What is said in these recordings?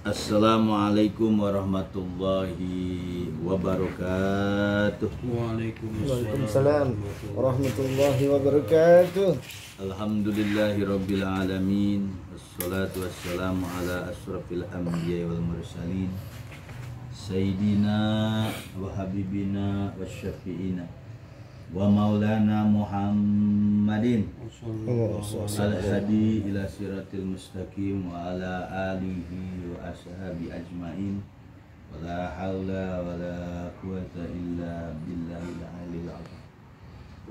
Assalamualaikum warahmatullahi wabarakatuh. Waalaikumsalam warahmatullahi wabarakatuh. Alhamdulillahirabbil alamin. Wassalatu wassalamu ala asrofil anbiya'i wal mursalin Sayyidina wa habibina wa syafi'ina wa maulana Muhammadin al-hadi ila siratil mustaqim wa ala alihi wa ashabi ajmain wa la hawla wa la quwata illa billahil aliyil azim.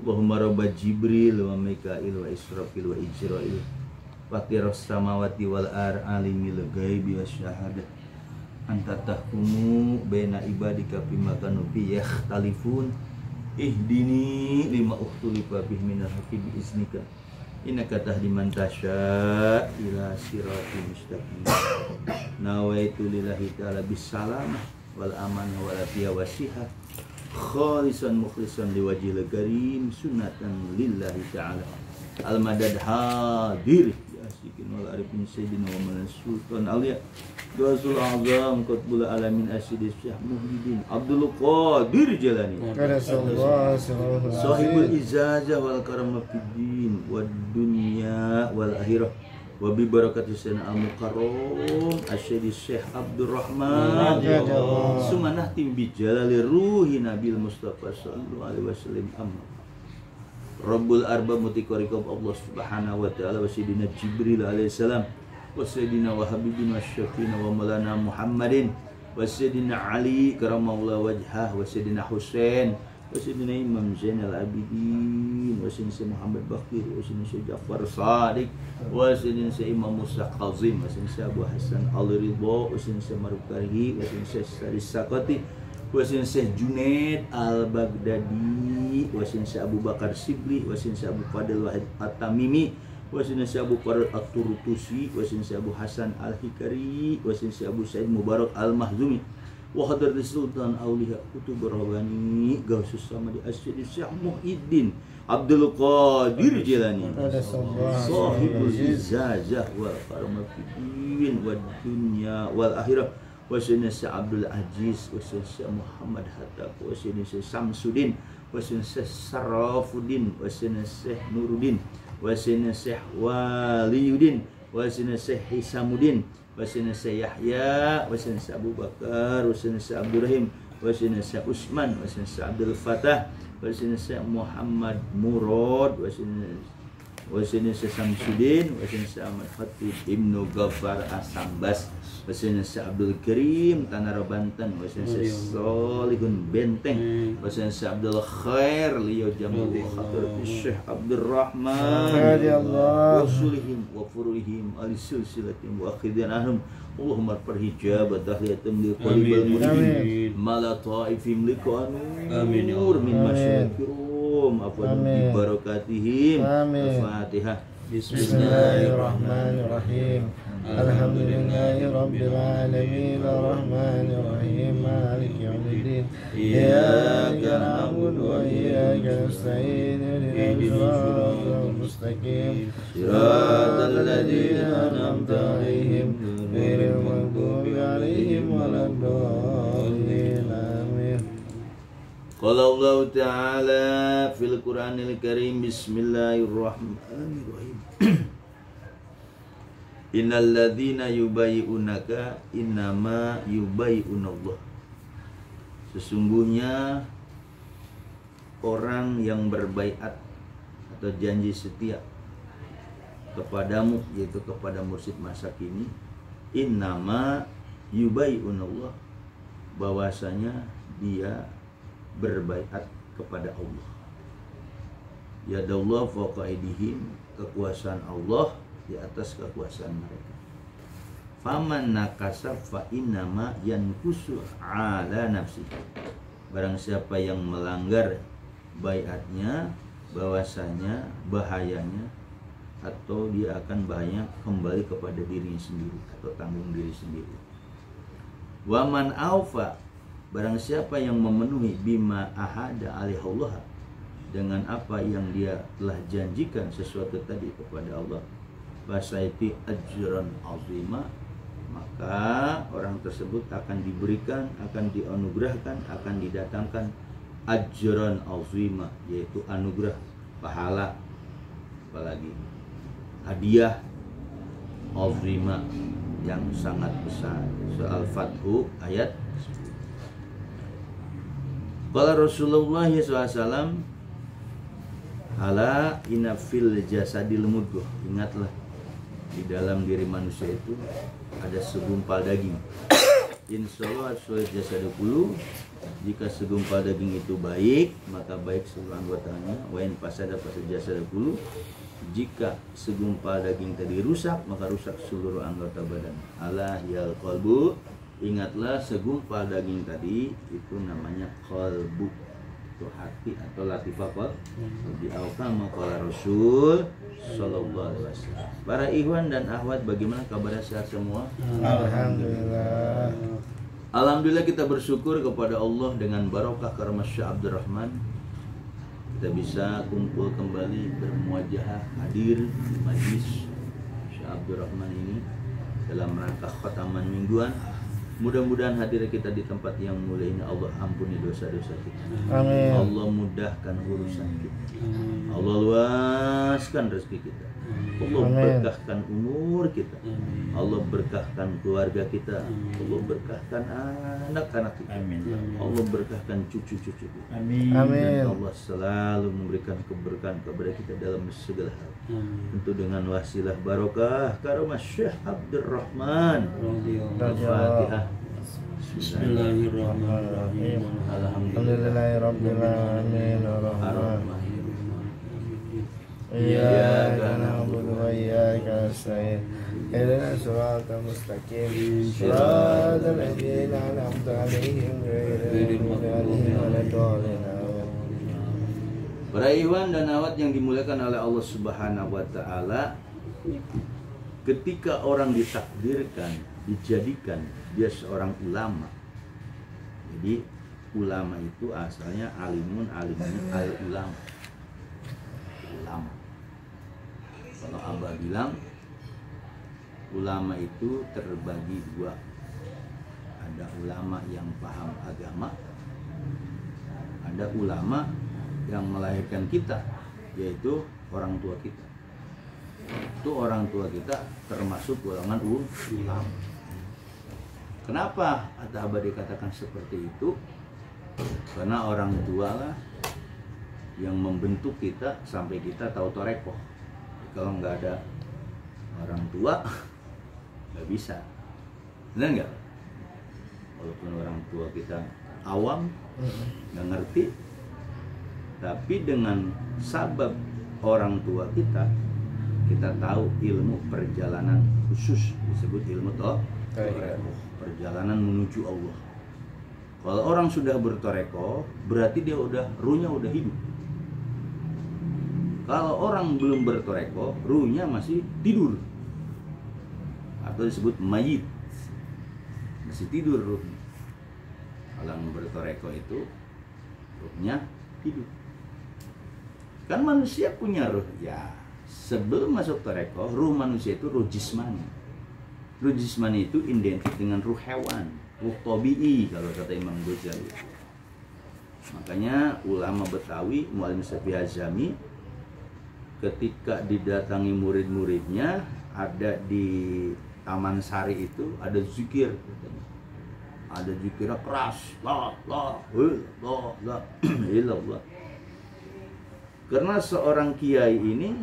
Allahumma rabba Jibril wa Mikail wa Israfil wa Ijrail fatirus samawati wal ar alimil ghaibi wasyahadah anta tahkumu baina ibadika fima kanu fi yakhtalifun ihdini lima ukhtulifa bihi minal haqqi bi iznika innaka tahdi man tasya ila siratal mustaqim. Nawaitu lillahi ta'ala bisalamah wal amanah wal afiyah wasihah khalisan mukhlisan liwajhil karim sunnatan lillahi ta'ala al madad hadir ya asikin wal arifin sayyidina wa man sultan aliya Ghasul Azam Qutbul Alamin Asyidis Syekh Muhyiddin Abdul Qadir Jalani Sahibul Izazah wal Karamah Fiddin Wad Dunya wal Akhirah wa bi barakati sayyidina al-mukarram Asyidis Syekh Abdurrahman Sumanah tim bi jalali ruhi Nabil Mustafa sallallahu alaihi wasallam amma Rabbul Arba mutiqariqab Allah subhanahu wa ta'ala wa sayyidina Jibril alaihi salam wa sayyidina wa habibina wasyafina wa maulana Muhammadin wa sayyidina Ali karamallahu wajhah wa sayyidina Husain wa sayyidina Imam Zainal Abidin wa sayyidina Muhammad Bakir wa sayyidina Ja'far Shadiq wa sayyidina Imam Musa Kazim wa sayyidina Abu Hasan Al-Ridha wa sayyidina Maruf Karihi wa sayyidina Saris Sakati wa sayyidina Junaid Al-Baghdadi wa sayyidina Abu Bakar Sibli wa sayyidina Abu Fadil Wahid At-Tamimi wasin si Abu Farad At-Turtusi wasin si Abu Hasan Al-Hikari wasin si Abu Said Mubarak Al-Mahzumi wa hadratis Sultan Auliya Kutub Rabbani Gausus Samadi Asyid Syekh Muhyiddin Abdul Qadir Jilani Sahibul Izazah wal Karamah Fiddin wad Dunya wal Akhirah wasin si Abdul Aziz wasin si Muhammad Hatta wasin si Samsudin wasin si Sarafuddin wasin si Nuruddin wasina Syekh Waliyuddin wasina Syekh Hisamuddin wasina Syekh Yahya wasina Syekh Abu Bakar wasina Syekh Abdurrahim wasina Syekh Usman wasina Syekh Abdul Fatah wasina Syekh Muhammad Murad wasina Syekh Samsudin wasina Syekh Ahmad Khatib Ibnu Ghaffar Asambas wasina Syekh Abdul Karim Tanara Banten wasina Syekh Solihun Benteng wasina Syekh Abdul Khair Liyo Jamul Khatir Syekh Abdurrahman wa sulihim wa furuhim alisilsilatim wa akhidin anhum Allahumma perhijab tahiyatum li qalibal mu'minin mala ta'ifim liqanur min masyakirum afadun bi barakatihim al-Fatihah. Bismillahirrahmanirrahim. Alhamdulillahi rabbil alamin arrahmanir rahim maliki yaumiddin iyyaka na'budu wa iyyaka nasta'in ihdinas siratal mustaqim siratal ladzina an'amta 'alaihim ghairil maghdubi 'alaihim waladdallin amin. Qala Allah Ta'ala fil Qur'anil Karim bismillahirrahmanirrahim. Innal ladzina yubayyi'unaka innama yubayyi'unallah. Sesungguhnya orang yang berbaiat atau janji setia kepadamu, yaitu kepada mursyid masa kini, innama yubayyi'unallah, bahwasanya dia berbaiat kepada Allah. Yadallah fawqa aydihim, kekuasaan Allah di atas kekuasaan mereka. Faman nakasa fa innama yankusu ala nafsi. Barang siapa yang melanggar baiatnya, bahwasanya bahayanya atau dia akan bahaya kembali kepada dirinya sendiri atau tanggung diri sendiri. Waman aufa, barang siapa yang memenuhi bima ahada alaihallah, dengan apa yang dia telah janjikan sesuatu tadi kepada Allah, fasaiti ajran azima, maka orang tersebut akan diberikan, akan dianugerahkan, akan didatangkan ajran azima, yaitu anugerah, pahala, apalagi hadiah azima yang sangat besar. Soal Fathu ayat. Qala Rasulullah SAW, ala inna fil jasadil mudghah, ingatlah di dalam diri manusia itu ada segumpal daging. Insyaallah sul jasadu kullu, jika segumpal daging itu baik, maka baik seluruh anggotanya. Wa in fasada fasad jasadu kullu, jika segumpal daging tadi rusak, maka rusak seluruh anggota badan. Ala yal qalbu, ingatlah segumpal daging tadi itu namanya qalbu, itu hati atau latifah qalb. Di awqama qala Rasul sallallahu alaihi wasallam. Para ikhwan dan akhwat, bagaimana kabar sehat semua? Alhamdulillah. Alhamdulillah, kita bersyukur kepada Allah dengan barokah karamah Syekh Abdurrahman kita bisa kumpul kembali, bermuajahah, hadir di majlis Syekh Abdurrahman ini dalam rangka khataman mingguan. Mudah-mudahan hadir kita di tempat yang mulia ini Allah ampuni dosa-dosa kita. Amin. Allah mudahkan urusan kita. Allah luaskan rezeki kita. Allah berkahkan umur kita. Allah berkahkan keluarga kita. Allah berkahkan anak-anak kita. Allah berkahkan cucu-cucu kita. Amin. Dan Allah selalu memberikan keberkahan kepada kita dalam segala hal. Tentu dengan wasilah barokah karamah Syekh Abdurrahman. Al-Fatihah. Bismillahirrahmanirrahim. Alhamdulillahirabbil alamin. Arrahmanirrahim. Iyyaka na'budu wa iyyaka nasta'in. Ihdinas siratal mustaqim. Shiratal ladzina an'amta 'alaihim ghairil maghdubi 'alaihim waladdallin. Para ikhwan dan akhwat yang dimuliakan oleh Allah Subhanahu wa taala, ketika orang ditakdirkan, dijadikan dia seorang ulama. Jadi ulama itu asalnya alimun, alimunnya al-ulama. Ulama. Kalau Abah bilang ulama itu terbagi dua. Ada ulama yang paham agama, ada ulama yang melahirkan kita, yaitu orang tua kita. Itu orang tua kita termasuk golongan ulama. Kenapa Abah dikatakan seperti itu? Karena orang tua lah yang membentuk kita sampai kita tahu torekoh. Kalau nggak ada orang tua nggak bisa, benar nggak? Walaupun orang tua kita awam, nggak ngerti, tapi dengan sabab orang tua kita tahu ilmu perjalanan khusus, disebut ilmu torekoh, perjalanan menuju Allah. Kalau orang sudah bertorekoh, berarti dia ruhnya udah hidup. Kalau orang belum bertorekoh, ruhnya masih tidur, atau disebut mayit, masih tidur ruhnya. Kalau yang bertorekoh itu ruhnya hidup. Kan manusia punya ruh, ya. Sebelum masuk torekoh, ruh manusia itu ruh jismani. Ruh jismani itu identik dengan ruh hewan, ruh tabi'i kalau kata Imam Ghazali. Makanya ulama Betawi, Mu'allim Syafi'i Azami, ketika didatangi murid-muridnya, ada di Taman Sari itu ada zikir, ada zikirnya keras, la ilallah. Karena seorang kiai ini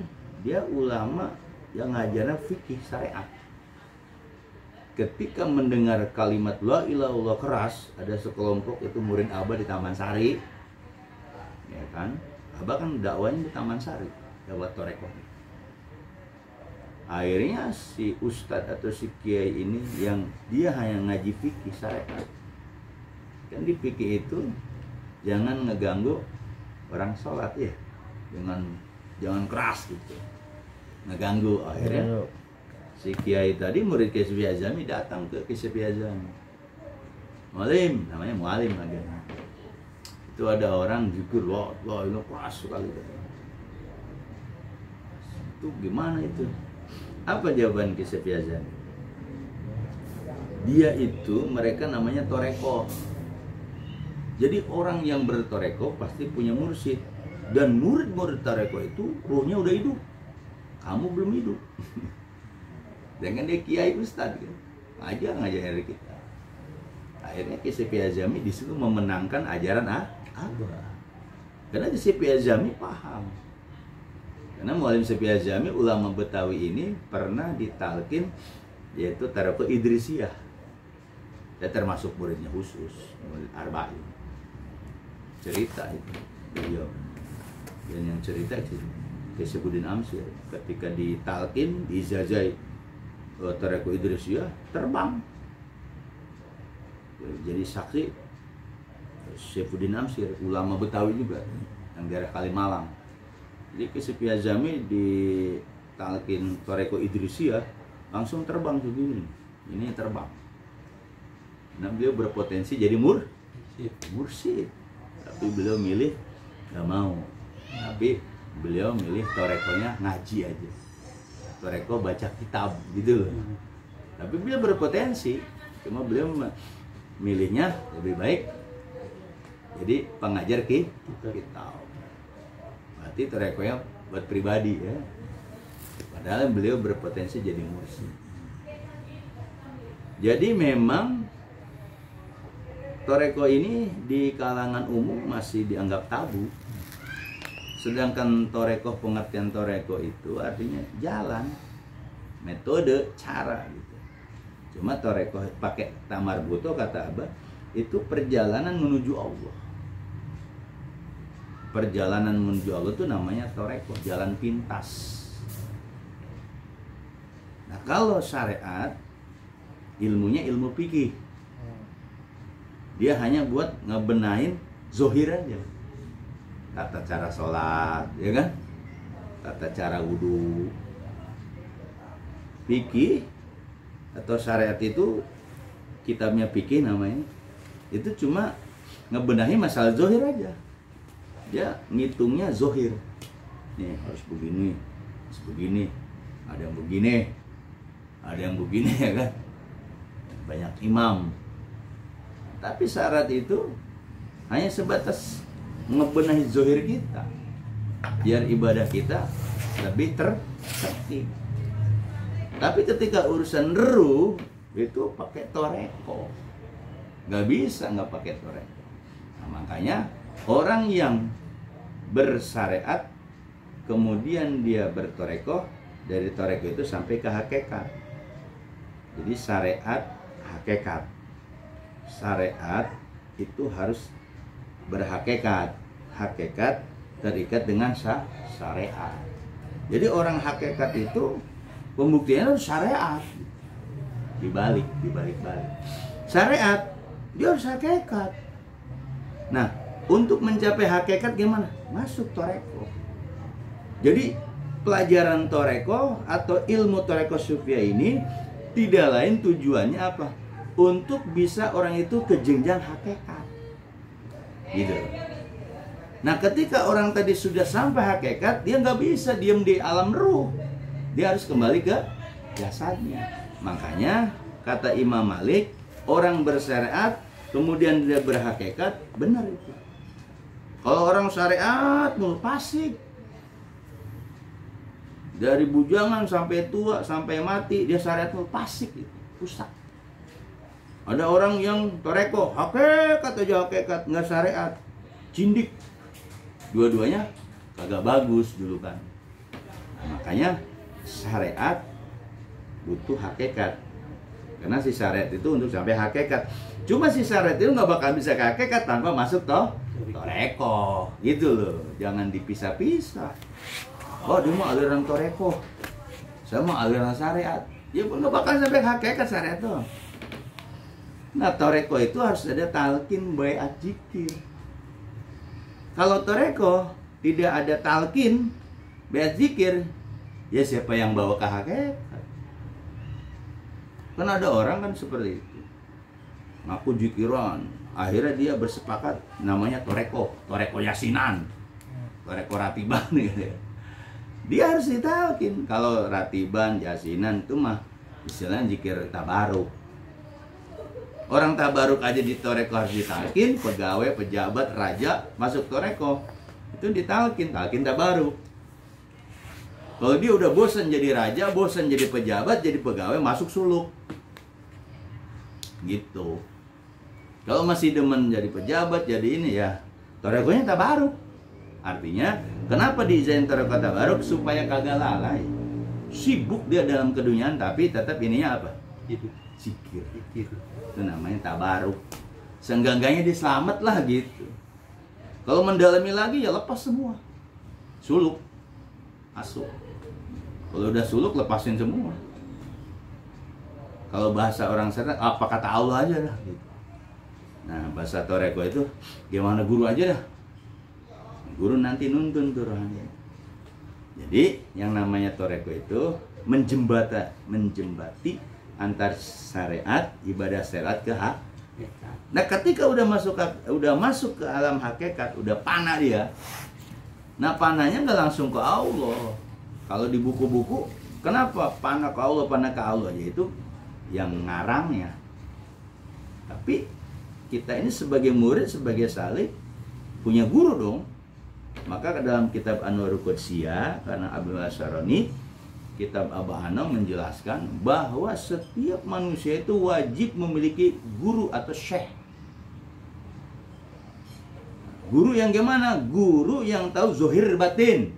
dia ulama yang ngajarnya fikih syariat. Ketika mendengar kalimat la ilaha illallah keras, ada sekelompok itu murid Abah di Taman Sari, ya kan? Abah kan dakwanya di Taman Sari, dakwah torekoh. Akhirnya si ustadz atau si kiai ini yang dia hanya ngaji fikih syariat, kan di fikih itu jangan ngeganggu orang sholat ya, jangan keras gitu, ngeganggu. Akhirnya si kiai tadi, murid Kiai Syafi'i Azami, datang ke Kiai Syafi'i Azami. Mu'allim, namanya Mu'allim lagi. Itu ada orang zikir, wah ini keras sekali. Itu gimana itu? Apa jawaban Ki Sefi Azami? Dia itu, mereka namanya toreko. Jadi orang yang bertoreko pasti punya mursyid. Dan murid-murid toreko itu ruhnya udah hidup. Kamu belum hidup. Dengan dia kiai ustad kan, ngajar dari kita. Akhirnya Ki Sefi Azami di situ memenangkan ajaran Abah. Karena Ki Sefi Azami paham. Karena Muallim Sefi Azami, ulama Betawi ini pernah ditalkin yaitu Tareko Idrisiyah. Dia termasuk muridnya khusus, murid Arba'in. Cerita itu beliau. Dan yang cerita itu Ki Saifuddin Amsyir ketika ditalkin, diizazai Tareko Idrisiyah, terbang. Jadi saksi Saifuddin Amsyir, ulama Betawi juga yang daerah Kalimalang. Jadi Ki Sefi Azami di talkin Tareko Idrisiyah langsung terbang begini. Ini terbang. Nah, beliau berpotensi jadi mursyid. Tapi beliau milih nggak mau. Tapi beliau milih torekonya ngaji aja. Toreko baca kitab gitu loh. Tapi beliau berpotensi. Cuma beliau milihnya lebih baik jadi pengajar kitab. Berarti torekonya buat pribadi ya. Padahal beliau berpotensi jadi mursyid. Jadi memang toreko ini di kalangan umum masih dianggap tabu. Sedangkan toreko, pengertian toreko itu artinya jalan, metode, cara gitu. Cuma toreko pakai tamar buto kata Abah itu perjalanan menuju Allah. Perjalanan menuju Allah itu namanya toreko, jalan pintas. Nah kalau syariat ilmunya ilmu fikih, dia hanya buat ngebenahin zohir aja, tata cara sholat, ya kan, tata cara wudhu. Fikih atau syariat itu kitabnya fikih namanya, itu cuma ngebenahi masalah zohir aja. Dia ngitungnya zohir, nih harus begini, harus begini, ada yang begini, ada yang begini ya kan, banyak imam. Tapi syarat itu hanya sebatas ngebenahi zohir kita, biar ibadah kita lebih tertib. Tapi ketika urusan ruh itu pakai toreko, nggak bisa nggak pakai toreko. Nah, makanya orang yang bersyariat kemudian dia bertoreko, dari toreko itu sampai ke hakikat. Jadi syariat, hakikat. Syariat itu harus berhakikat, hakikat terikat dengan syariat. Jadi orang hakikat itu pembuktiannya harus syariat, dibalik. Syariat dia harus hakikat. Nah, untuk mencapai hakikat gimana? Masuk toreko. Jadi pelajaran toreko atau ilmu toreko sufiyah ini tidak lain tujuannya apa? Untuk bisa orang itu ke jenjang hakikat. Gitu. Nah, ketika orang tadi sudah sampai hakikat, dia nggak bisa diam di alam ruh. Dia harus kembali ke jasadnya. Makanya kata Imam Malik, orang bersyariat kemudian dia berhakikat, benar itu. Kalau orang syariat mulu fasik, dari bujangan sampai tua sampai mati dia syariat mulu fasik itu, rusak. Ada orang yang toreko, hakikat aja hakikat, nggak syariat, cindik. Dua-duanya kagak bagus dulu kan. Nah, makanya syariat butuh hakikat. Karena si syariat itu untuk sampai hakikat. Cuma si syariat itu nggak bakal bisa ke hakikat tanpa masuk toreko. Gitu loh, jangan dipisah-pisah. Oh, dia mau aliran toreko, saya mau aliran syariat. Ya nggak bakal sampai hakikat syariat tuh. Nah, toreko itu harus ada talqin baiat zikir. Kalau toreko tidak ada talqin baiat zikir, ya siapa yang bawa ke hakikat? Kan ada orang kan seperti itu, ngaku zikiran, akhirnya dia bersepakat namanya toreko yasinan, toreko ratiban gitu ya. Dia harus ditalkin. Kalau ratiban, yasinan itu mah istilahnya zikir tabaruk. Orang tabaruk aja di toreko harus ditalkin, pegawai, pejabat, raja masuk toreko itu ditalkin, talkin tabaruk. Kalau dia udah bosan jadi raja, bosan jadi pejabat, jadi pegawai, masuk suluk. Gitu. Kalau masih demen jadi pejabat, jadi ini ya torekonya tabaruk. Artinya, kenapa diizain toreko tabaruk? Supaya kagak lalai. Sibuk dia dalam keduniaan, tapi tetap ininya apa? Hidup. Zikir. Itu namanya tabaruk. Seenggak-enggaknya dia selamat lah gitu. Kalau mendalami lagi ya lepas semua. Suluk. Masuk. Kalau udah suluk lepasin semua. Kalau bahasa orang setan, apa kata Allah aja dah gitu. Nah, bahasa toreko itu gimana guru aja dah. Guru nanti nuntun tuh rohani. Jadi yang namanya toreko itu menjembati antar syariat, ibadah syariat ke hak. Nah, ketika udah masuk ke alam hakikat, udah panah dia. Nah, panahnya nggak langsung ke Allah. Kalau di buku-buku, kenapa panah ke Allah? Yaitu yang ngarangnya. Tapi kita ini sebagai murid, sebagai salik, punya guru dong. Maka dalam kitab Anwarul Qudsiyah, karena Abdul Asyaroni, kitab Abah Ana menjelaskan bahwa setiap manusia itu wajib memiliki guru atau syekh. Guru yang gimana? Guru yang tahu zohir batin.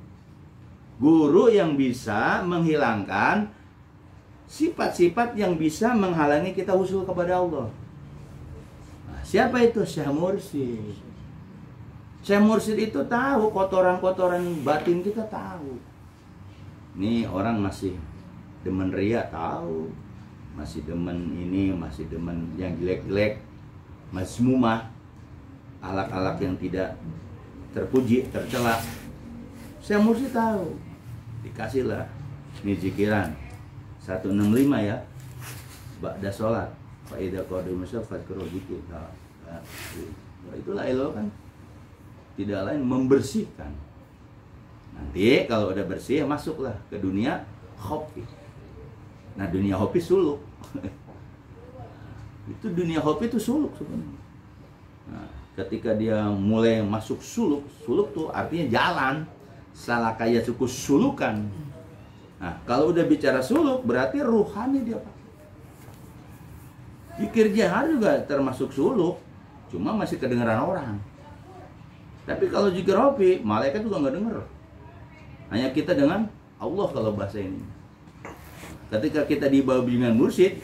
Guru yang bisa menghilangkan sifat-sifat yang bisa menghalangi kita usul kepada Allah. Nah, siapa itu? Syekh Mursyid. Syekh Mursyid itu tahu kotoran-kotoran batin kita tahu. Nih orang masih demen ria tahu, masih demen ini, masih demen yang jelek-jelek, mazmumah, alak-alak yang tidak terpuji, tercela. Syekh Mursyid tahu. Dikasihlah ini zikiran 165 ya. Ba'da sholat fa idza qadum fadhkuru dzikir. Nah, itulah elo kan. Tidak lain membersihkan. Nanti kalau udah bersih masuklah ke dunia hopi. Nah, dunia hopi suluk. Itu dunia hopi itu suluk sebenarnya. Nah, ketika dia mulai masuk suluk tuh artinya jalan. Salah kayak suku sulukan. Nah, kalau udah bicara suluk berarti ruhani dia pakai. Zikir jahar juga termasuk suluk, cuma masih kedengaran orang. Tapi kalau zikir hobi, malaikat juga nggak denger. Hanya kita dengan Allah kalau bahasa ini. Ketika kita di bawah bimbingan mursyid,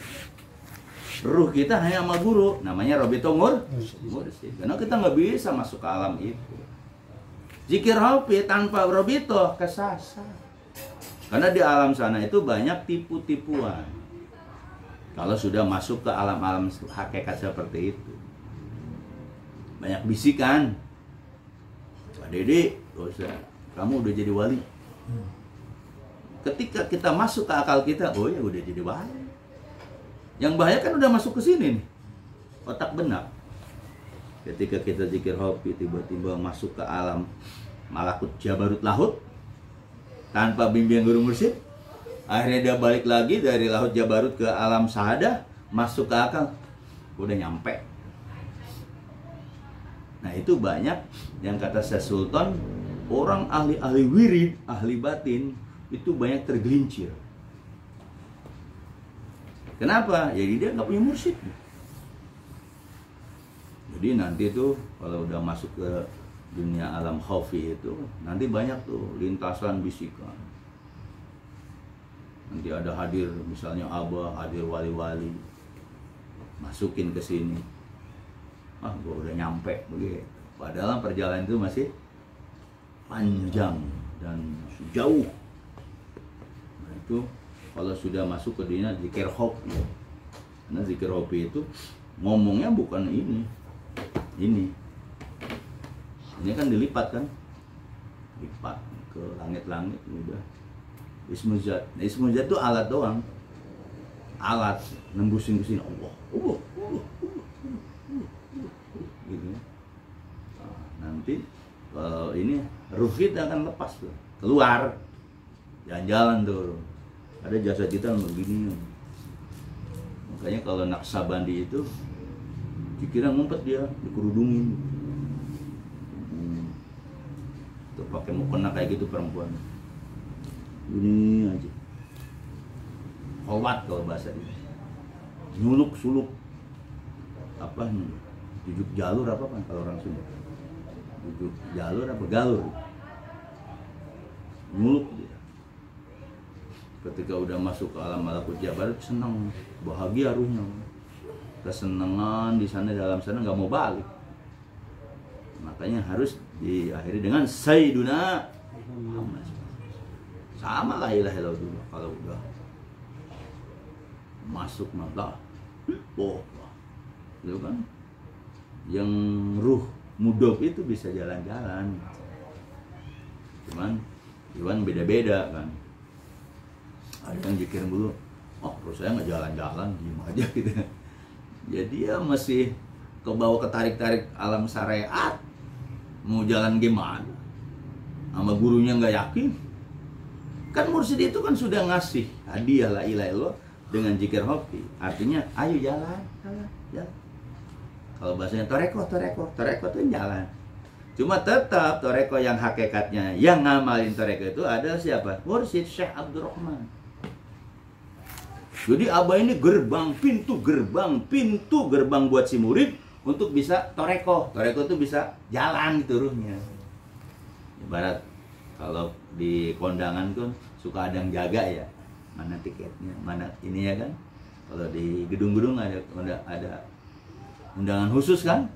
ruh kita hanya sama guru, namanya Robito Mursyid. Karena kita nggak bisa masuk ke alam itu. Zikir hobi tanpa Robito kesasar. Karena di alam sana itu banyak tipu-tipuan. Kalau sudah masuk ke alam-alam hakikat seperti itu, banyak bisikan. Pak Dede, kamu udah jadi wali. Ketika kita masuk ke akal kita, oh ya udah jadi wali. Yang bahaya kan udah masuk ke sini nih, otak benak. Ketika kita zikir hobi tiba-tiba masuk ke alam malakut jabarut lahut tanpa bimbingan guru mursyid, akhirnya dia balik lagi dari lahut jabarut ke alam sahadah, masuk ke akal, udah nyampe. Nah, itu banyak yang kata Syekh Sultan, orang ahli wirid, ahli batin itu banyak tergelincir. Kenapa? Jadi dia nggak punya mursyid. Jadi nanti tuh kalau udah masuk ke dunia alam khafi itu, nanti banyak tuh lintasan bisikan. Nanti ada hadir misalnya Abah, hadir wali-wali, masukin ke sini. Ah, gua udah nyampe begitu. Padahal perjalanan itu masih panjang dan jauh. Nah, itu kalau sudah masuk ke dunia zikir hobi. Karena zikir hobi itu ngomongnya bukan ini kan dilipat kan, lipat ke langit-langit udah. Ismu Zat. Nah, Ismu Zat itu alat doang, alat nembusin ke sini Allah gitu. Nah, nanti kalau ini ruh kita akan lepas tuh keluar jalan-jalan tuh. Ada jasa kita begini. Makanya kalau Naksabandi itu dikira ngumpet dia, dikerudungin. Tuh pakai mukena kayak gitu perempuan. Ini aja. Khawat kalau bahasa ini. Nyuluk suluk. Apa nih? Jujuk jalur apa kan kalau orang Sunda? Jujuk jalur apa galur? Nyuluk dia. Ketika udah masuk ke alam malakut jabarut senang, bahagia ruhnya. Kesenangan di sana dalam sana nggak mau balik. Makanya harus diakhiri dengan Sayyiduna Muhammad. Sama la ilaha illallah dulu kalau udah masuk maka itu kan yang ruh mudhof itu bisa jalan-jalan. Cuman beda-beda kan. Ada yang zikir dulu, oh terus saya nggak jalan-jalan, diem aja gitu. Jadi ya masih kebawa ketarik-tarik alam syariat, mau jalan gimana? Sama gurunya nggak yakin. Kan mursyid itu kan sudah ngasih hadiah la ilaha illallah dengan zikir hoki. Artinya ayo jalan. Kalau bahasanya toreko itu jalan. Cuma tetap toreko yang hakikatnya, yang ngamalin toreko itu adalah siapa? Mursyid Syekh Abdurrahman. Jadi Abah ini pintu gerbang buat si murid untuk bisa toreko. Toreko itu bisa jalan gitu ruhnya. Ibarat kalau di kondangan kan suka ada yang jaga ya, mana tiketnya, mana ini ya kan. Kalau di gedung-gedung ada undangan khusus kan?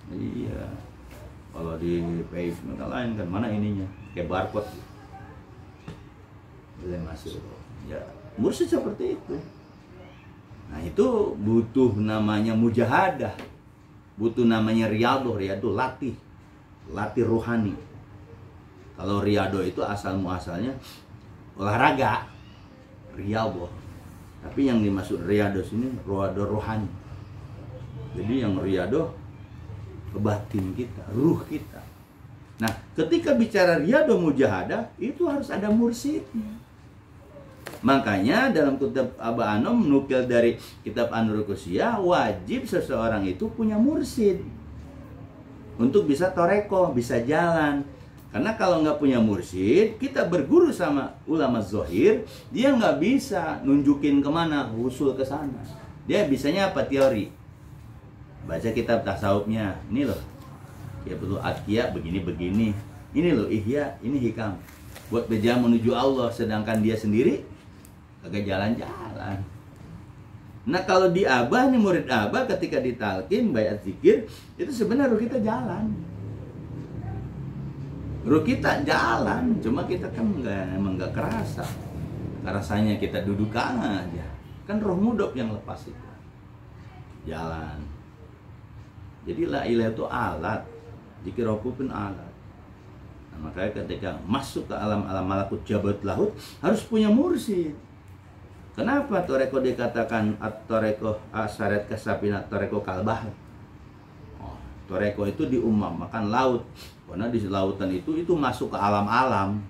Iya. Kalau di pavement lain kan mana ininya, kayak barcode. Boleh masuk. Ya, mursyid seperti itu. Nah, itu butuh namanya mujahadah. Butuh namanya riyadhah, latih rohani. Kalau riyadhah itu asal muasalnya olahraga, riyadhah. Tapi yang dimaksud riyadhah sini riyadhah rohani. Jadi yang riyadhah ke batin kita, ruh kita. Nah, ketika bicara riyadhah mujahadah itu harus ada mursyidnya. Makanya dalam kitab Abah Anom menukil dari kitab An-Nurul Qusiyah, wajib seseorang itu punya mursyid untuk bisa toreko, bisa jalan. Karena kalau nggak punya mursyid, kita berguru sama ulama zohir, dia nggak bisa nunjukin kemana, usul ke sana. Dia bisanya apa? Teori. Baca kitab tasawufnya, ini loh, ya perlu adkiya begini-begini. Ini loh ihya, ini hikam. Buat berjalan menuju Allah, sedangkan dia sendiri kagak jalan-jalan. Nah kalau di Abah nih, murid Abah ketika ditalkin bayat zikir itu sebenarnya ruh kita jalan. Ruh kita jalan, cuma kita kan emang nggak kerasa. Rasanya kita duduk aja. Kan roh mudhof yang lepas itu jalan. Jadi la ilaha itu alat, zikir rohku pun alat. Nah, makanya ketika masuk ke alam-alam malakut jabarut lahut harus punya mursyid. Kenapa toreko dikatakan at-toreko asyarat kasapina toreko kalbah? Oh, toreko itu diumpamakan laut. Karena di lautan itu masuk ke alam-alam.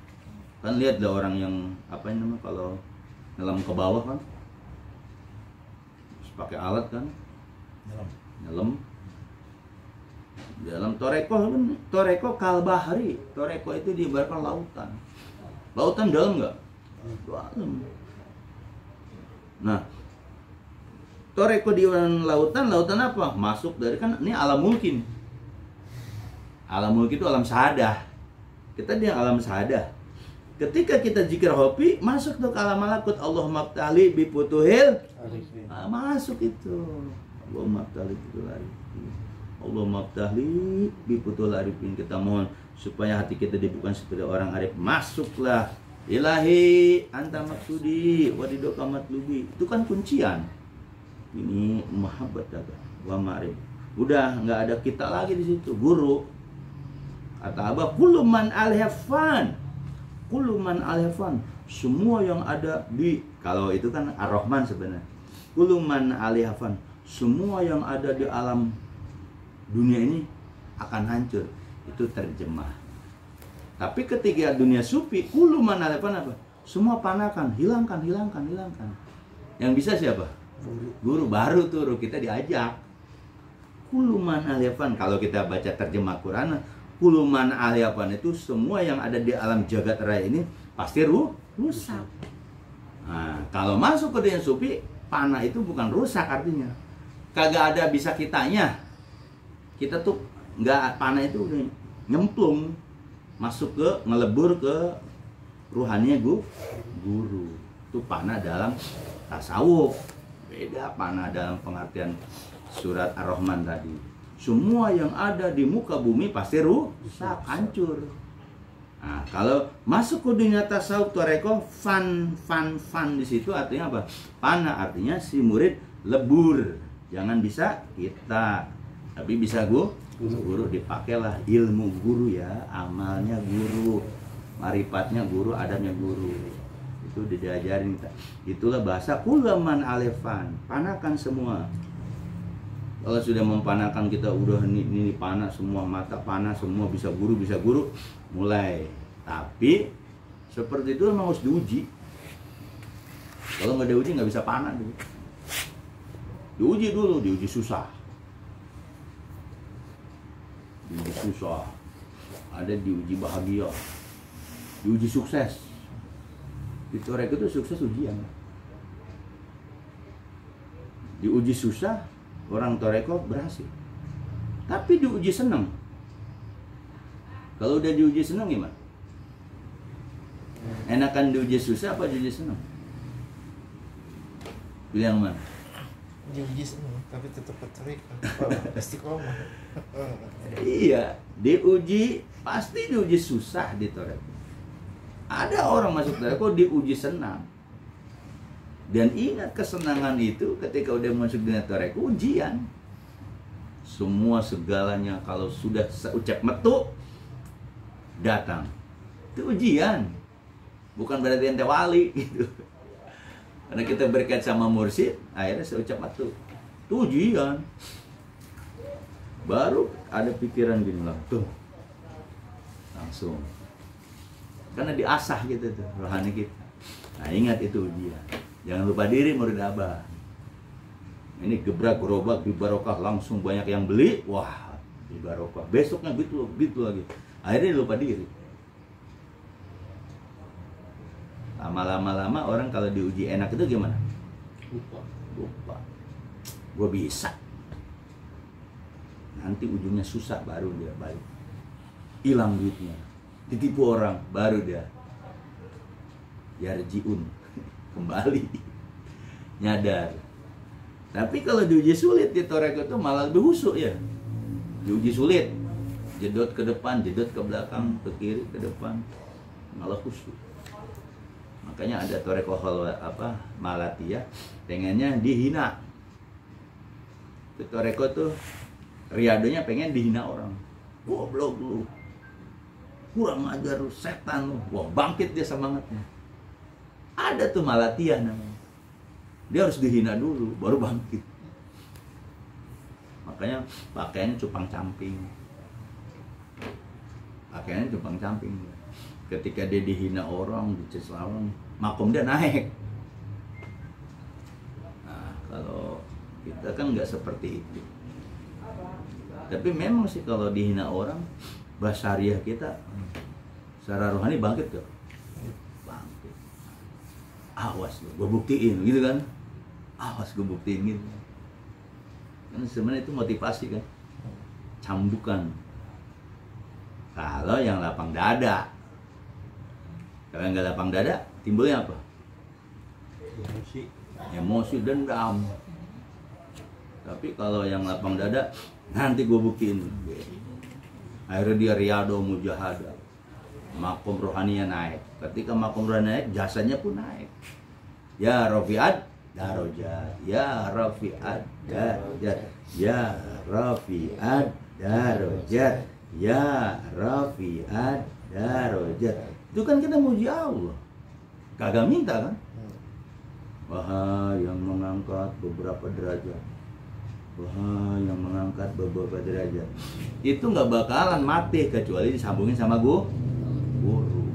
Kan lihat ada orang yang apa namanya kalau nyelam ke bawah kan, terus pakai alat kan, nyelam. Dalam toreko kalbahri, toreko itu diibaratkan lautan. Lautan dalam nggak? Dalam. Nah, toreko di lautan apa? Masuk dari kan ini alam mulkin. Alam mulkin itu alam sahadah. Kita di alam sahadah. Ketika kita zikir hobi, masuk tuh ke alam malakut. Allahumma ftahli bi futuhil. Masuk itu. Allahumma ftahli bi futuhil arifin. Allahumma ftahli bi futuhil arifin. Kita mohon supaya hati kita dibuka seperti orang arif. Masuklah. Ilahi anta maksudi wadidoka matlubi. Itu kan kuncian. Ini mahabbat wa ma'rif. Udah nggak ada kita lagi di situ. Guru kata Abah, kullu man alhafan. Semua yang ada di, kalau itu kan Ar-Rahman sebenarnya. Kullu man alhafan. Semua yang ada di alam dunia ini akan hancur. Itu terjemah. Tapi ketika dunia sufi, kullu man alifan apa? Semua panakan, hilangkan. Yang bisa siapa? Guru. Baru tuh kita diajak. Kullu man alifan, kalau kita baca terjemah Quran, kullu man alifan itu semua yang ada di alam jagat raya ini pasti rusak. Nah, kalau masuk ke dunia sufi, panah itu bukan rusak artinya. Kagak ada bisa kitanya. Kita tuh nggak, panah itu udah nyemplung masuk ke, ngelebur ke ruhaninya guru. Itu panah dalam tasawuf. Beda panah dalam pengertian surat Ar-Rahman tadi. Semua yang ada di muka bumi pasti rusak, hancur. Nah, kalau masuk ke dunia tasawuf tarekoh, fan di situ artinya apa? Panah artinya si murid lebur. Jangan bisa kita, tapi bisa guru. Dipakailah ilmu guru ya, amalnya guru, marifatnya guru, adabnya guru. Itu diajarin. Itulah bahasa kulaman alefan, panakan semua. Kalau sudah mempanahkan kita udah ini panah semua, mata panah semua, bisa guru, mulai. Tapi seperti itu memang harus diuji. Kalau nggak diuji nggak bisa panah dulu. Diuji dulu, diuji susah. Ada diuji bahagia, diuji sukses. Di torek itu sukses ujian. Diuji susah, orang toreko berhasil. Tapi diuji senang. Kalau udah diuji senang gimana? Enakan diuji susah apa diuji senang? Pilih yang mana? Diuji senang, tapi tetap toreko. Istiqomah. Iya, pasti diuji susah di toreko. Ada orang masuk toreko diuji senang. Dan ingat, kesenangan itu ketika udah masuk dunia toreko ujian. Semua segalanya kalau sudah seucap metu datang. Itu ujian. Bukan berarti ente wali gitu. Karena kita berkait sama mursyid, akhirnya seucap metu. Itu ujian. Baru ada pikiran gini lah, tuh. Langsung. Karena diasah gitu tuh rohani kita. Nah, ingat itu ujian. Jangan lupa diri murid abah. Ini gebrak gerobak di barokah, langsung banyak yang beli. Wah, di barokah. Besoknya gitu lagi. Akhirnya lupa diri. Lama-lama orang kalau diuji enak itu gimana? Lupa. Gue bisa. Nanti ujungnya susah, baru dia balik. Hilang duitnya. Ditipu orang, baru dia yarjiun, kembali nyadar. Tapi kalau diuji sulit di toreko itu malah lebih husuk ya. Diuji sulit, jedot ke depan, jedot ke belakang, ke kiri, ke depan, malah husuk. Makanya ada toreko malatiyah, pengennya dihina. Di toreko tuh riadonya pengen dihina orang. Goblok lu, kurang ajar lu, setan lu. Wah, bangkit dia semangatnya. Ada tuh malatiyah namanya. Dia harus dihina dulu, baru bangkit. Makanya pakaiannya cupang-camping. Ketika dia dihina orang, dicela orang, makom dia naik. Nah, kalau kita kan nggak seperti itu. Tapi memang sih kalau dihina orang, basariah kita secara rohani bangkit gak? Bangkit. Awas gue buktiin gitu kan. Awas gue buktiin gitu. Kan sebenarnya itu motivasi kan. Cambukan. Kalau yang lapang dada. Kalau yang nggak lapang dada, timbulnya apa? Emosi, dendam. Tapi kalau yang lapang dada, nanti gue buktiin. Akhirnya dia riyado mujahadah. Makom rohaninya naik. Ketika makom rohani naik, jasanya pun naik. Ya Rafi'at darajat. Ya Rafi'at darajat. Ya Rafi'at darajat. Ya Rafi'at darajat. Itu kan kita muji Allah. Kagak minta kan? Wahai yang mengangkat beberapa derajat. Wahai yang mengangkat beberapa derajat. Itu nggak bakalan mati kecuali disambungin sama guru,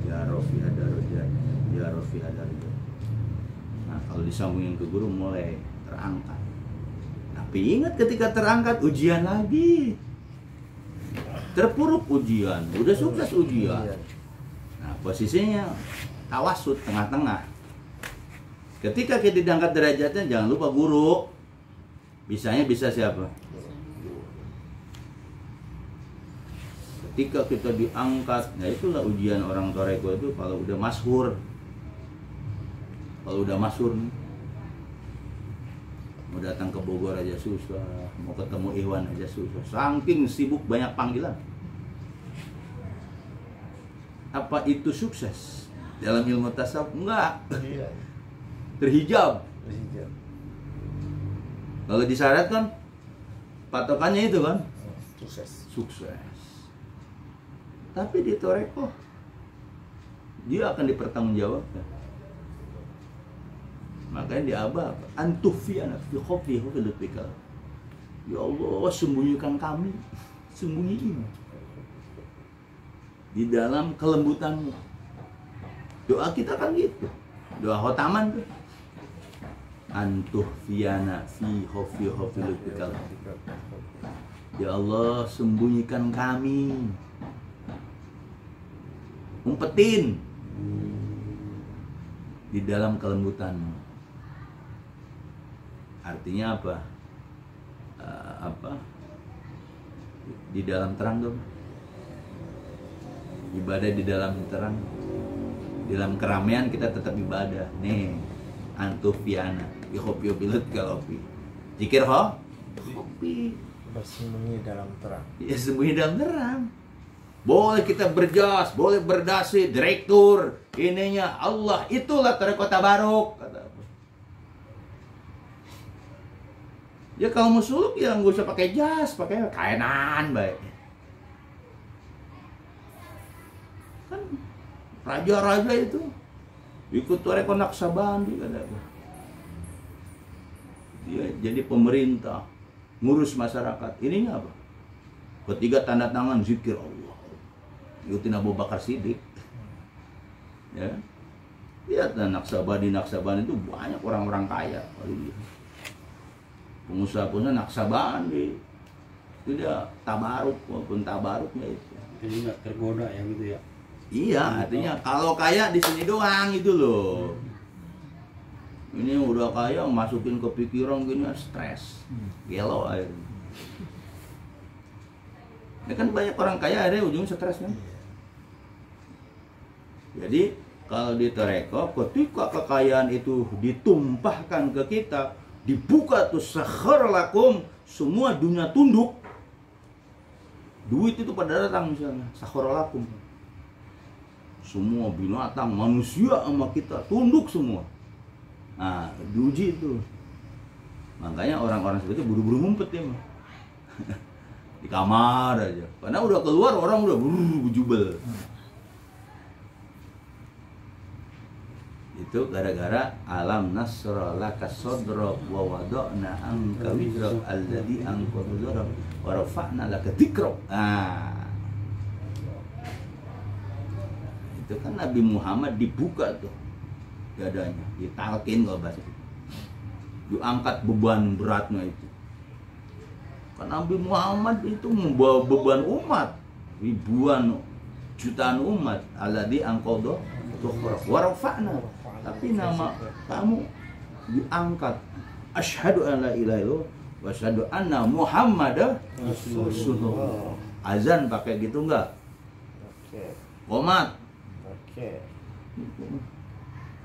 ya rafi'a darajat, ya rafi'a darajat. Nah, kalau disambungin ke guru mulai terangkat. Tapi ingat ketika terangkat ujian lagi. Terpuruk ujian, udah sukses ujian. Nah, posisinya tawasud tengah-tengah. Ketika kita diangkat derajatnya jangan lupa guru. Bisanya bisa siapa? Ketika kita diangkat, nah itulah ujian orang toreko itu kalau udah masyhur. Kalau udah masyhur, mau datang ke Bogor aja susah, mau ketemu Iwan aja susah, saking sibuk banyak panggilan. Apa itu sukses dalam ilmu tasawuf? Enggak, terhijab. Kalau disyaratkan patokannya itu kan sukses. Tapi di toreko dia akan dipertanggungjawabkan. Makanya di Aba antufiyana fi khawfi lutfika. Ya Allah, sembunyikan kami, sembunyiin di dalam kelembutanmu. Doa kita kan gitu, doa khotaman tuh. Antufiyana fi khawfi lutfika. Ya Allah, sembunyikan kami, umpetin di dalam kelembutanmu. Artinya apa? Di dalam terang dong. Ibadah di dalam terang. Di dalam keramaian kita tetap ibadah. Nih, antufiana, bihopi bilut kalopi. Zikir ho? Kopi. Bersembunyi dalam terang. Ya, sembunyi dalam terang. Boleh kita berjas, boleh berdasi, direktur, ininya Allah, itulah toreko tabaruk, kata. Ya kalau mau suluk ya nggak usah pakai jas, pakai kainan baik. Kan raja-raja itu ikut toreko Naksabandi kata. Dia jadi pemerintah, ngurus masyarakat. Ininya apa? Ketiga tanda tangan zikir Allah. Ikutin Abu Bakar Siddiq. Ya. Lihat Naksabandi itu banyak orang-orang kaya. Pengusaha-pengusaha Naksabandi itu dia tabaruk, walaupun tabaruknya itu. Jadi nggak tergoda ya gitu ya? Iya, artinya kalau kaya di sini doang itu loh. Ini udah kaya masukin ke pikiran gini stres, gelo akhirnya. Ya kan banyak orang kaya akhirnya ujungnya stres kan. Jadi kalau di toreko ketika kekayaan itu ditumpahkan ke kita, dibuka tuh sakhar lakum, semua dunia tunduk. Duit itu pada datang misalnya, sakhar lakum. Semua binatang, manusia sama kita tunduk semua. Nah, diuji itu. Makanya orang-orang seperti itu buru-buru ngumpet ya mah. Di kamar aja. Karena udah keluar orang udah buru bujubel. Itu gara-gara alam nasra laka sadra wa wada'na anka wizrak alladhi anqadha dhahrak wa rafa'na laka dzikrak. Nah, itu kan Nabi Muhammad dibuka tuh dadanya, ditalkin kalau bahasa itu, diangkat beban beratnya itu. Kan Nabi Muhammad itu membawa beban umat, ribuan jutaan umat, alladhi anqadha dhahrak wa rafa'na. Tapi nama kamu diangkat. Asyhadu an la ilaha illallah wa asyhadu anna Muhammadar Rasulullah. Azan pakai gitu enggak? Oke. Qomat. Oke.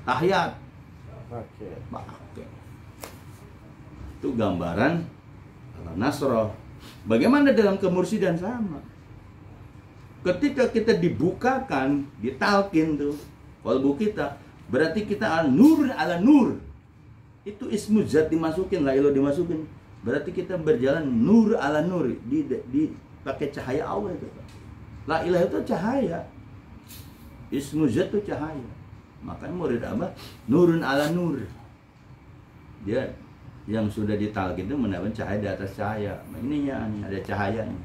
Tahiyat. Oke. Pakai. Itu gambaran Nasrah. Bagaimana dalam kemursidan sama? Ketika kita dibukakan, ditalkin tuh kalbu kita, berarti kita nur ala nur. Itu ismu zat dimasukin, la ilah dimasukin. Berarti kita berjalan nur ala nur, di pakai cahaya Allah itu. La ilah itu cahaya. Ismu zat itu cahaya. Makanya murid Abah nurun ala nur. Dia yang sudah ditalkin itu mendapat cahaya di atas cahaya. Nah, ininya ada cahayanya.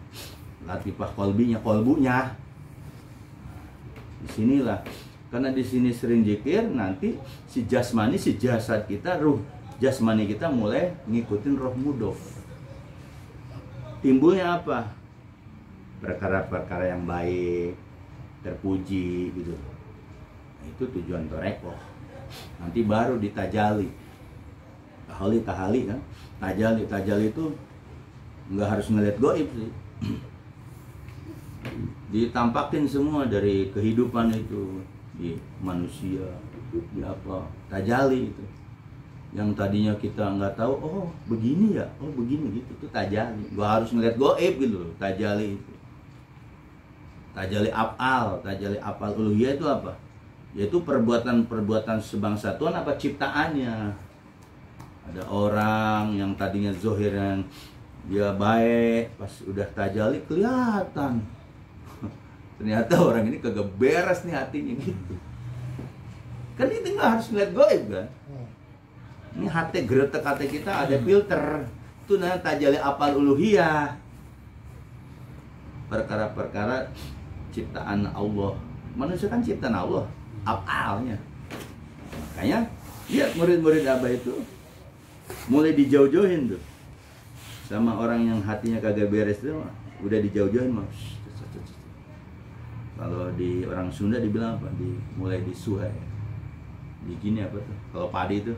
Latifah kolbunya. Disinilah, karena di sini sering zikir, nanti si jasmani, si jasad kita, ruh jasmani kita mulai ngikutin roh mudhof. Timbulnya apa? Perkara-perkara yang baik, terpuji gitu. Nah, itu tujuan toreko. Nanti baru ditajali. Tahali kan. Tajali itu nggak harus ngeliat goib sih. Ditampakin semua dari kehidupan itu di manusia, di apa, tajali itu. Yang tadinya kita nggak tahu, oh begini ya, oh begini gitu, itu tajali. Gua harus ngeliat goib gitu loh, tajali itu. Tajali afal uluhiyah itu apa? Yaitu perbuatan sebangsa Tuhan apa ciptaannya. Ada orang yang tadinya zohiran dia baik, pas udah tajali kelihatan. Ternyata orang ini kagak beres nih hatinya gitu. Kan itu nggak harus ngeliat goib kan? Ini hati geretek hati kita ada filter. Itu namanya tajali afal uluhiyah. Perkara-perkara ciptaan Allah. Manusia kan ciptaan Allah, afalnya. Makanya lihat murid-murid Abah itu mulai dijauh-jauhin tuh sama orang yang hatinya kagak beres tuh, udah dijauh-jauhin mas. Kalau di orang Sunda dibilang apa? Mulai disuai. Di gini apa tuh? Kalau padi itu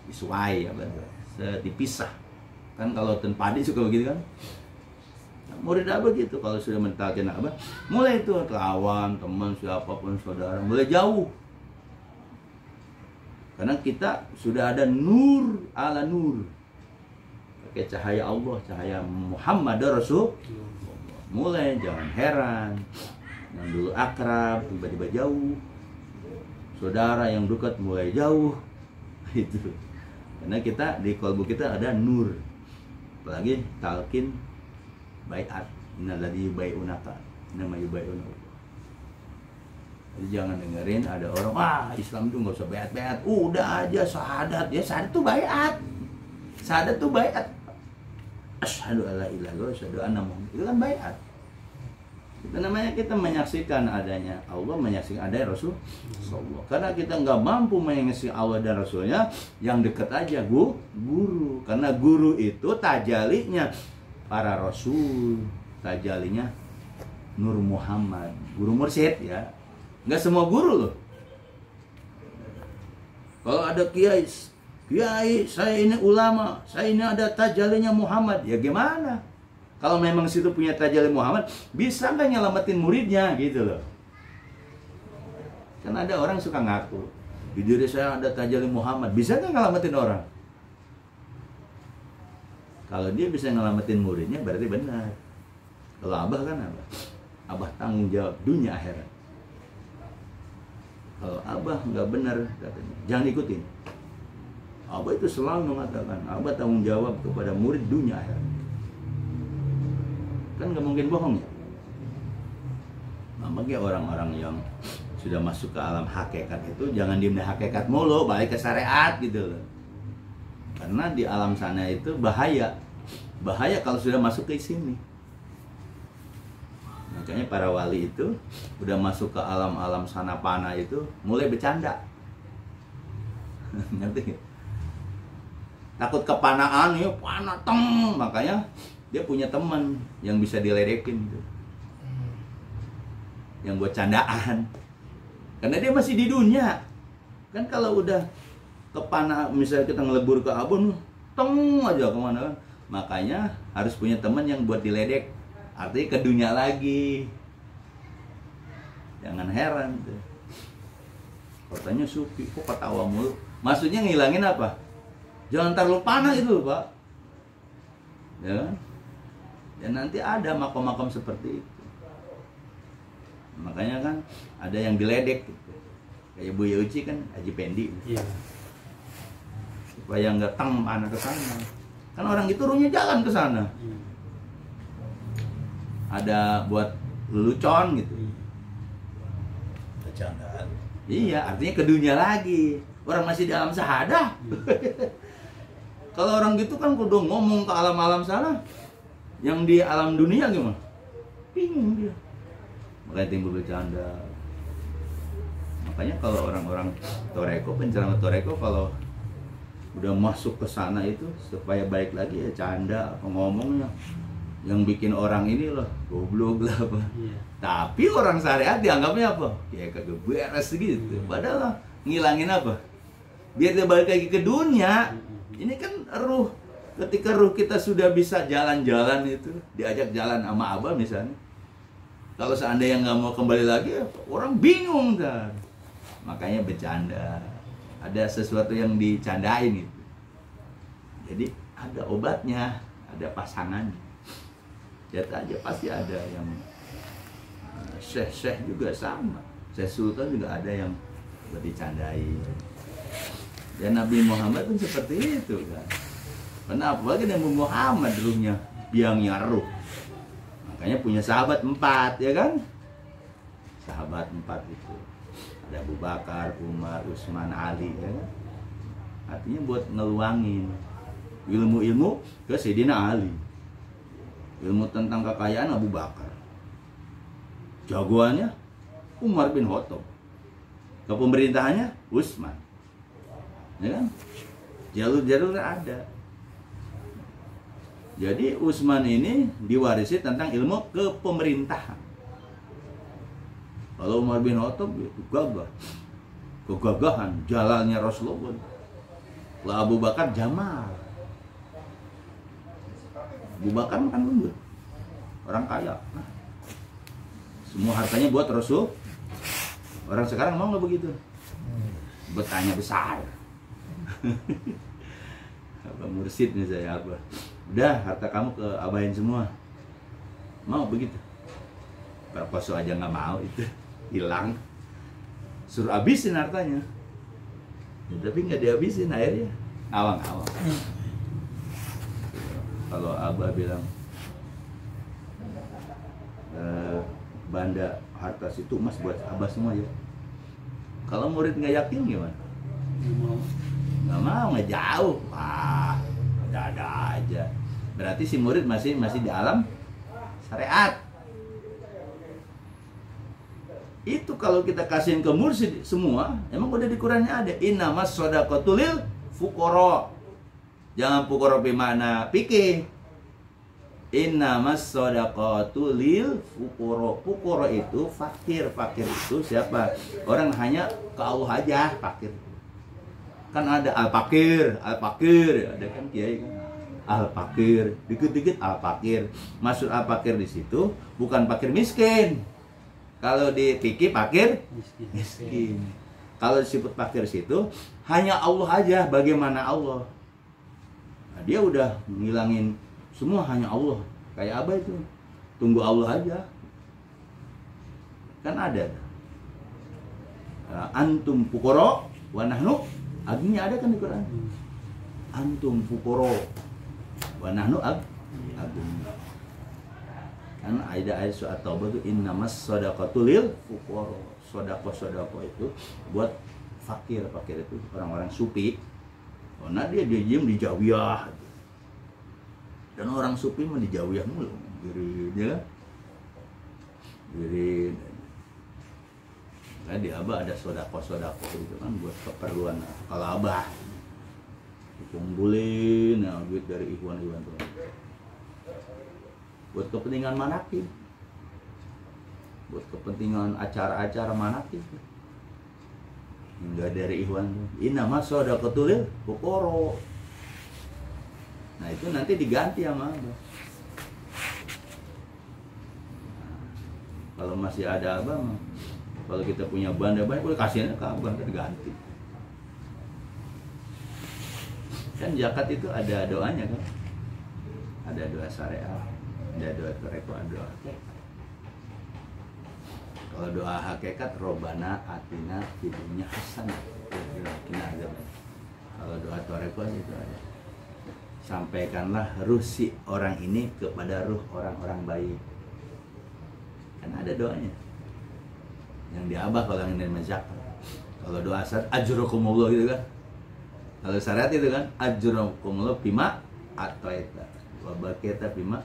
disuai apa tuh? Dipisah. Kan kalau ten padi suka begitu kan? Nah, murid Abah gitu, kalau sudah mentalkan Abah, mulai itu kawan, teman, siapapun saudara, mulai jauh. Karena kita sudah ada nur ala nur. Pakai cahaya Allah, cahaya Muhammad Rasul. Mulai jangan heran. Yang dulu akrab tiba-tiba jauh. Saudara yang dekat mulai jauh. Itu. Karena kita di kalbu kita ada nur. Apalagi talqin baiat. Innalladzi yubayyi'unaka. Nama yubayyi'unaka. Jadi jangan dengerin ada orang, wah Islam itu nggak usah baiat-baiat, udah aja syahadat. Ya syahadat tuh baiat. Syahadat tuh baiat. Asyhadu alla ilaha illallah, asyhadu anna Muhammad. Itu kan baiat. Itu namanya kita menyaksikan adanya Allah, menyaksikan adanya Rasul. Karena kita nggak mampu menyaksikan Allah dan Rasulnya, yang dekat aja guru. Karena guru itu tajalinya para Rasul, tajalinya Nur Muhammad, guru mursyid ya. Nggak semua guru loh. Kalau ada kiai, saya ini ulama, saya ini ada tajalinya Muhammad, ya gimana? Kalau memang situ punya tajali Muhammad, bisa nggak nyelamatin muridnya gitu loh? Kan ada orang suka ngaku, di diri saya ada tajali Muhammad, bisa nggak nyelamatin orang? Kalau dia bisa nyelamatin muridnya, berarti benar. Kalau Abah kan apa? Abah tanggung jawab dunia akhirat. Kalau Abah nggak benar katanya, jangan ikutin. Abah itu selalu mengatakan, Abah tanggung jawab kepada murid dunia akhirat. Kan nggak mungkin bohong ya. Nah, bagi orang-orang yang sudah masuk ke alam hakikat itu, jangan diem di hakikat mulu, balik ke syariat gitu loh. Karena di alam sana itu bahaya kalau sudah masuk ke sini. Makanya para wali itu udah masuk ke alam-alam sana panah itu mulai bercanda. Ngerti gak? Takut kepanaan ya, panah teng. Makanya dia punya teman yang bisa diledekin gitu. Yang buat candaan. Karena dia masih di dunia. Kan kalau udah kepanah, misalnya kita ngelebur ke abun, teng aja kemana kan. Makanya harus punya teman yang buat diledek. Artinya ke dunia lagi. Jangan heran tuh. Katanya sufi, kok ketawa mulu? Maksudnya ngilangin apa? Jangan terlalu panas itu, Pak. Ya kan? Dan nanti ada makam-makam seperti itu. Makanya kan ada yang diledek gitu. Kayak Buya Uci kan, Haji Pendi. Iya. Supaya nggak tang panah ke sana. Kan orang itu ruhnya jalan ke sana. Ada buat lelucon gitu. Bercandaan. Iya, artinya ke dunia lagi. Orang masih di alam sahadah. Kalau orang gitu kan kudu ngomong ke alam-alam sana. Yang di alam dunia gimana? Bingung dia. makanya timbul bercanda. Makanya kalau orang-orang toreko, penceramah toreko kalau udah masuk ke sana itu supaya baik lagi ya canda apa ngomongnya yang bikin orang ini loh goblok lah apa. Iya. Tapi orang syariat dianggapnya apa? Ya kagak beres gitu. Padahal ngilangin apa? Biar dia balik lagi ke dunia. Ini kan ruh. Ketika ruh kita sudah bisa jalan-jalan itu, diajak jalan sama Abah misalnya. Kalau seandainya nggak mau kembali lagi, orang bingung kan. Makanya bercanda. Ada sesuatu yang dicandain itu. Jadi ada obatnya, ada pasangannya. Lihat aja pasti ada yang syekh juga sama, Syekh Sultan juga ada yang dicandai. Dan Nabi Muhammad pun seperti itu kan. Kenapa? Lagi Nabi Muhammad ruhnya biangnya ruh. Makanya punya sahabat 4 ya kan? Sahabat 4 itu ada Abu Bakar, Umar, Utsman, Ali ya kan? Artinya buat ngeluangin ilmu-ilmu ke Sayyidina Ali. Ilmu tentang kekayaan Abu Bakar, jagoannya Umar bin Khattab, kepemerintahannya Utsman, ya kan? Jalur-jalur ada. Jadi Utsman ini diwarisi tentang ilmu kepemerintahan. Kalau Umar bin Khattab itu gagah, kegagahan, jalannya Rasulullah. Lah Abu Bakar Jamal. Abu Bakar kan lembut, orang kaya. Nah, semua hartanya buat Rasul. Orang sekarang mau nggak begitu? Bertanya besar. Abah mursid nih saya Abah. Udah harta kamu ke abahin semua. Mau begitu? Perkoso aja nggak mau itu hilang. Suruh habisin hartanya. Ya, tapi nggak dihabisin akhirnya. Awang-awang. Kalau Abah bilang banda harta situ emas buat Abah semua ya. Kalau murid nggak yakin gimana? Nggak mau, nggak jauh. Wah, ada aja. Berarti si murid masih di alam syariat. Itu kalau kita kasihin ke mursyid semua, emang udah di Qurannya ada innamas shadaqatul lil fuqara. Jangan pukoro bimana pikir. Innamas shadaqatu lil fuqara. Fuqara itu fakir. Fakir itu siapa? Orang hanya ke Allah aja fakir. Kan ada al-fakir, ada kan kiai kan. Al-fakir, dikit-dikit al-fakir. Maksud al-fakir di situ bukan fakir miskin. Kalau di fikih fakir miskin. Kalau disebut fakir situ hanya Allah aja, bagaimana Allah. Nah, dia udah ngilangin semua hanya Allah. Kayak Abah itu tunggu Allah aja. Kan ada antum fuqara wa nahnu agniya, ada kan di Quran. Antum fuqara wa nahnu agniya. Kan ada ayat surat Taubah itu innamas shadaqatul lil fuqara. Sedekah itu buat fakir itu orang-orang sufi. Karena dia diem di jawiyah. Dan orang sufi mah di jawiyah mulu, girin. Nah, di Abah ada sedekah itu kan buat keperluan. Kalau Abah dikumpulin duit dari ikhwan-ikhwan tuh. Buat kepentingan manakib. Buat kepentingan acara-acara manakib. Enggak dari ikhwan. Innamas shadaqatul lil fuqara. Nah itu nanti diganti sama Abah. Kalau masih ada Abah, kalau kita punya banda banyak, boleh kasihannya ke Abah, nanti diganti. Kan zakat itu ada doanya kan, ada doa syariah, ada doa toreko, ada doa hakikat. Kalau doa hakikat, Robbana atina fid dunya hasanah. Kalau doa toreko itu ada. Sampaikanlah ruh si orang ini kepada ruh orang-orang baik. Kan ada doanya. Yang di Abah kalau yang menerima zakat. Kalau doa syariat ajrokumullah gitu kan. Kalau syariat itu kan ajrokumullah bima atoita wa baketa bima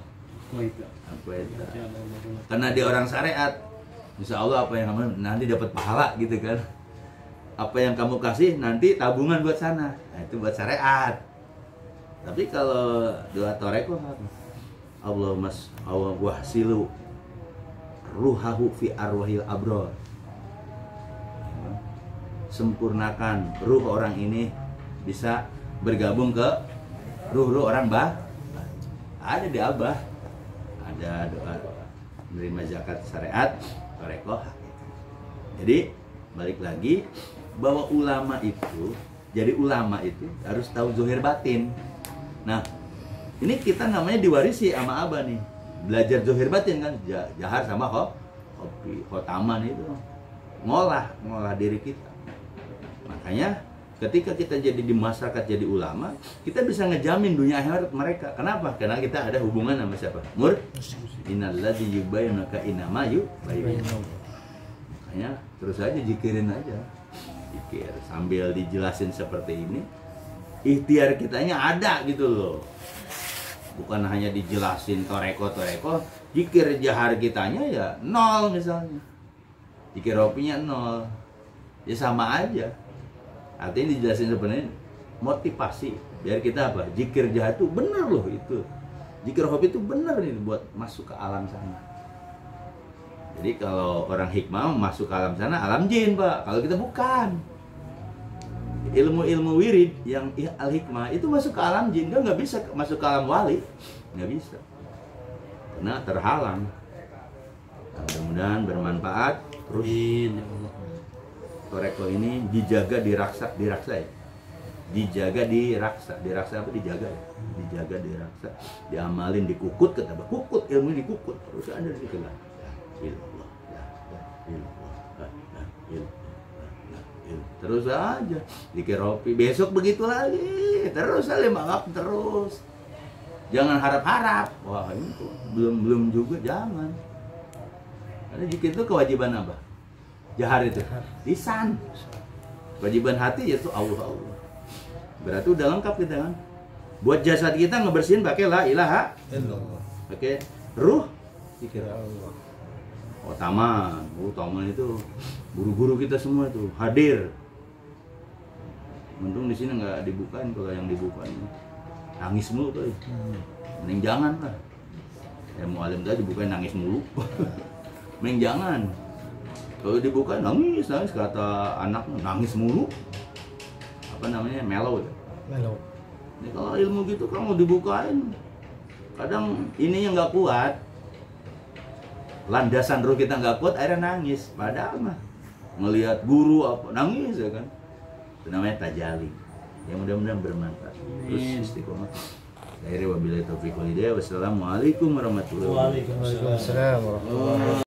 atoita. Karena dia orang syariat, Insya Allah apa yang kamu nanti dapat pahala gitu kan. Apa yang kamu kasih nanti tabungan buat sana. Nah, itu buat syariat. Tapi kalau doa toreko apa? Allahumma wahsilu ruhahu fi arwahil abror. Sempurnakan ruh orang ini bisa bergabung ke ruh-ruh orang ada di Abah. Ada doa menerima zakat syariat torekoh. Jadi balik lagi bahwa ulama itu jadi ulama itu harus tahu zuhir batin. Nah ini kita namanya diwarisi sama Abah nih, belajar zuhir batin kan, jahar sama khotaman itu ngolah diri kita. Makanya ketika kita jadi di masyarakat jadi ulama, kita bisa ngejamin dunia akhirat mereka. Kenapa? Karena kita ada hubungan sama siapa? Innalladzi yubayyinaka inama yubayyinu. Makanya terus aja zikirin aja. Zikir sambil dijelasin seperti ini, ikhtiar kitanya ada gitu loh. Bukan hanya dijelasin toreko, zikir jahar kitanya ya nol misalnya. Zikir ropinya nol. Ya sama aja. Artinya dijelasin sebenarnya motivasi biar kita apa? Zikir jahat itu benar loh itu. Zikir hobi itu benar nih buat masuk ke alam sana. Jadi kalau orang hikmah masuk ke alam sana, alam jin Pak. Kalau kita bukan. Ilmu-ilmu wirid yang al-hikmah itu masuk ke alam jin, dia nggak bisa masuk ke alam wali, nggak bisa. Karena terhalang. Nah, mudah-mudahan bermanfaat. Terus toreko ini dijaga diraksa ya. Dijaga diraksa apa dijaga ya? Dijaga diraksa, diamalin dikukut kata Bah. Kukut ilmu dikukut terus ada di situ lah. Terus aja dikir ropi besok begitu lagi terus aja mangap terus. Jangan harap-harap. Wah ini tuh belum juga jangan. Karena zikir itu kewajiban apa? Jahar itu lisan. Kewajiban hati yaitu Allah. Berarti udah lengkap kita kan. Buat jasad kita ngebersihin pakai la ilaha illallah. Pakai ruh zikir Allah. Taman itu guru-guru kita semua itu hadir. Untung di sini nggak dibukain, kalau yang dibukain nangis mulu tuh. Mending jangan lah. Ya mualim tadi dibukain nangis mulu. Mending jangan. Kalau dibuka nangis kata anaknya nangis mulu. Apa namanya mellow ya? Mellow. Ini kalau ilmu gitu kamu dibukain, kadang ininya nggak kuat. Landasan roh kita nggak kuat, akhirnya nangis. Padahal mah ngelihat guru apa nangis ya kan. Itu namanya tajali. Ya mudah-mudahan bermanfaat. Terus istiqomah. Akhirnya wabillahi taufiq wal hidayah. Wassalamualaikum warahmatullahi wabarakatuh. Waalaikumsalam warahmatullahi wabarakatuh.